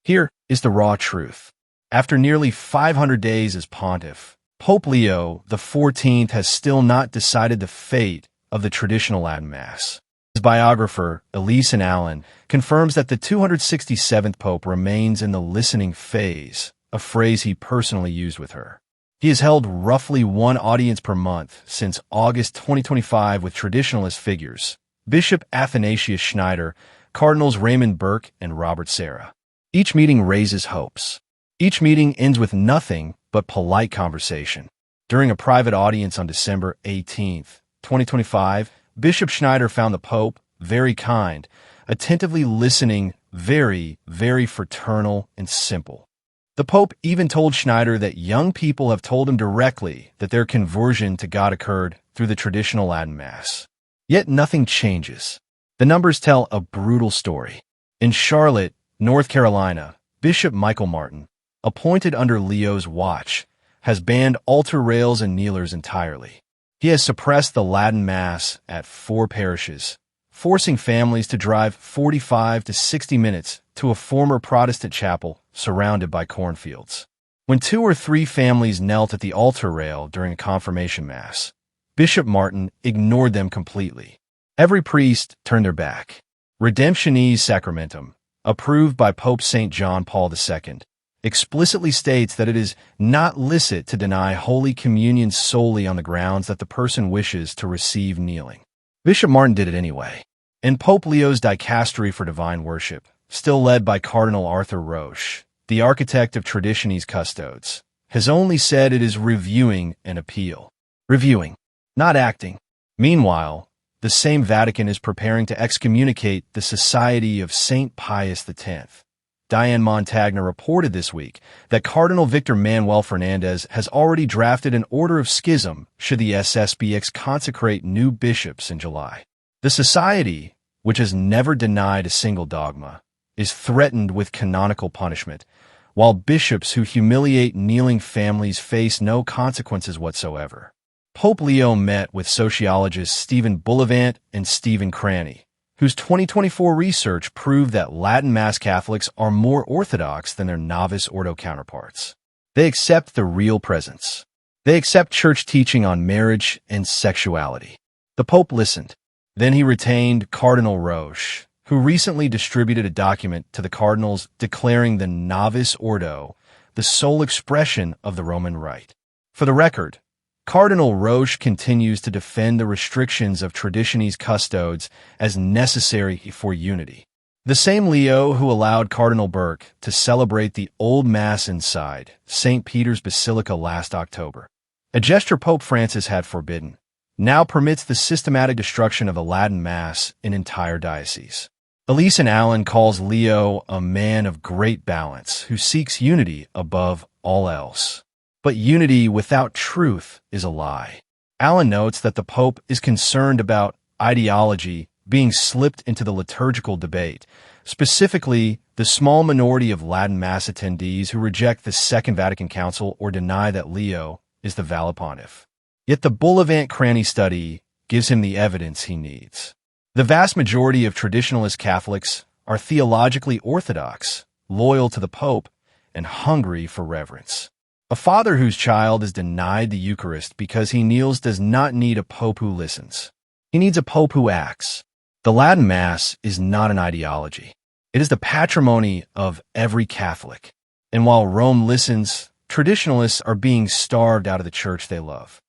Here is the raw truth. After nearly 500 days as pontiff, Pope Leo XIV has still not decided the fate of the traditional Latin Mass. His biographer, Elise Allen, confirms that the 267th Pope remains in the listening phase, a phrase he personally used with her. He has held roughly one audience per month since August 2025 with traditionalist figures, Bishop Athanasius Schneider, Cardinals Raymond Burke and Robert Serra. Each meeting raises hopes. Each meeting ends with nothing but polite conversation. During a private audience on December 18, 2025, Bishop Schneider found the Pope very kind, attentively listening, very, very fraternal and simple. The Pope even told Schneider that young people have told him directly that their conversion to God occurred through the traditional Latin Mass. Yet nothing changes. The numbers tell a brutal story. In Charlotte, North Carolina, Bishop Michael Martin, appointed under Leo's watch, has banned altar rails and kneelers entirely. He has suppressed the Latin Mass at 4 parishes, forcing families to drive 45 to 60 minutes to a former Protestant chapel surrounded by cornfields. When 2 or 3 families knelt at the altar rail during a confirmation Mass, Bishop Martin ignored them completely. Every priest turned their back. Redemptionis Sacramentum, approved by Pope St. John Paul II, explicitly states that it is not licit to deny Holy Communion solely on the grounds that the person wishes to receive kneeling. Bishop Martin did it anyway, and Pope Leo's Dicastery for Divine Worship, still led by Cardinal Arthur Roche, the architect of Traditionis Custodes, has only said it is reviewing an appeal. Reviewing, not acting. Meanwhile, the same Vatican is preparing to excommunicate the Society of St. Pius X. Diane Montagna reported this week that Cardinal Victor Manuel Fernández has already drafted an order of schism should the SSPX consecrate new bishops in July. The society, which has never denied a single dogma, is threatened with canonical punishment, while bishops who humiliate kneeling families face no consequences whatsoever. Pope Leo met with sociologists Stephen Bullivant and Stephen Cranny, whose 2024 research proved that Latin Mass Catholics are more orthodox than their novice ordo counterparts. They accept the real presence. They accept church teaching on marriage and sexuality. The Pope listened. Then he retained Cardinal Roche, who recently distributed a document to the cardinals declaring the novice ordo the sole expression of the Roman Rite. For the record, Cardinal Roche continues to defend the restrictions of Traditionis Custodes as necessary for unity. The same Leo who allowed Cardinal Burke to celebrate the Old Mass inside St. Peter's Basilica last October, a gesture Pope Francis had forbidden, now permits the systematic destruction of the Latin Mass in entire dioceses. Elise Allen calls Leo a man of great balance who seeks unity above all else. But unity without truth is a lie. Allen notes that the Pope is concerned about ideology being slipped into the liturgical debate, specifically the small minority of Latin Mass attendees who reject the Second Vatican Council or deny that Leo is the valid pontiff. Yet the Bullivant Cranny study gives him the evidence he needs. The vast majority of traditionalist Catholics are theologically orthodox, loyal to the Pope, and hungry for reverence. A father whose child is denied the Eucharist because he kneels does not need a Pope who listens. He needs a Pope who acts. The Latin Mass is not an ideology. It is the patrimony of every Catholic. And while Rome listens, traditionalists are being starved out of the church they love.